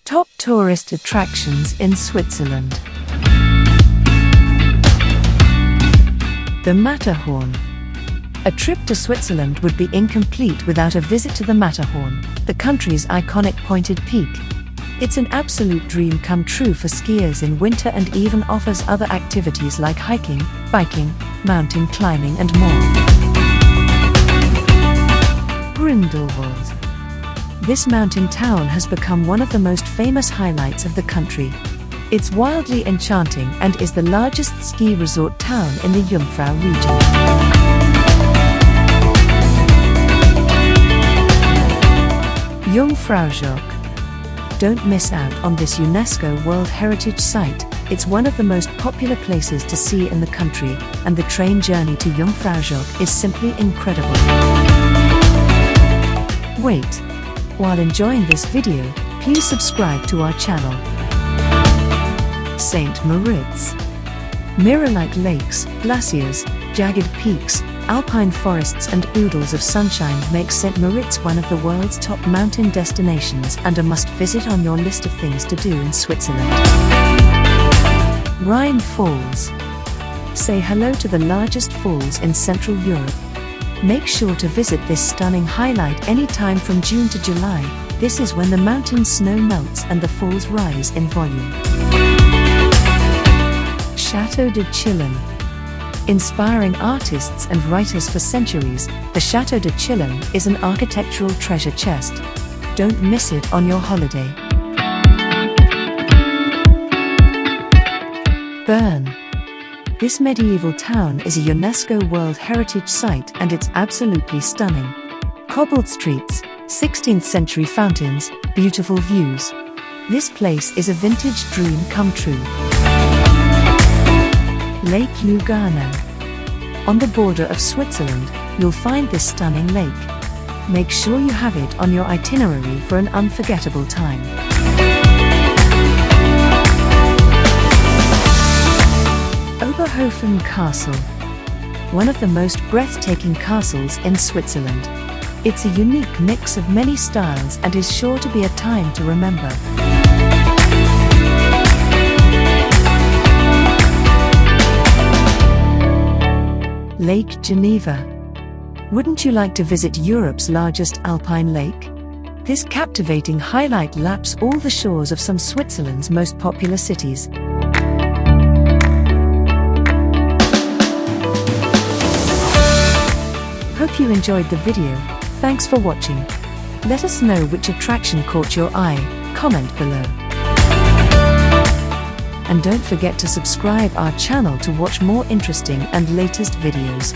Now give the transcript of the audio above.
Top tourist attractions in Switzerland. The Matterhorn. A trip to Switzerland would be incomplete without a visit to the Matterhorn, the country's iconic pointed peak. It's an absolute dream come true for skiers in winter and even offers other activities like hiking, biking, mountain climbing and more. Grindelwald. This mountain town has become one of the most famous highlights of the country. It's wildly enchanting and is the largest ski resort town in the Jungfrau region. Jungfraujoch. Don't miss out on this UNESCO World Heritage Site. It's one of the most popular places to see in the country, and the train journey to Jungfraujoch is simply incredible. Wait. While enjoying this video, please subscribe to our channel. St. Moritz. Mirror-like lakes, glaciers, jagged peaks, alpine forests and oodles of sunshine make St. Moritz one of the world's top mountain destinations and a must-visit on your list of things to do in Switzerland. Rhine Falls. Say hello to the largest falls in Central Europe. Make sure to visit this stunning highlight anytime from June to July. This is when the mountain snow melts and the falls rise in volume. Chateau de Chillon. Inspiring artists and writers for centuries, the Chateau de Chillon is an architectural treasure chest. Don't miss it on your holiday. Bern. This medieval town is a UNESCO World Heritage Site and it's absolutely stunning. Cobbled streets, 16th century fountains, beautiful views. This place is a vintage dream come true. Lake Lugano. On the border of Switzerland, you'll find this stunning lake. Make sure you have it on your itinerary for an unforgettable time. Oberhofen Castle. One of the most breathtaking castles in Switzerland. It's a unique mix of many styles and is sure to be a time to remember. Lake Geneva. Wouldn't you like to visit Europe's largest alpine lake? This captivating highlight laps all the shores of some Switzerland's most popular cities. Hope you enjoyed the video. Thanks for watching. Let us know which attraction caught your eye. Comment below. And don't forget to subscribe our channel to watch more interesting and latest videos.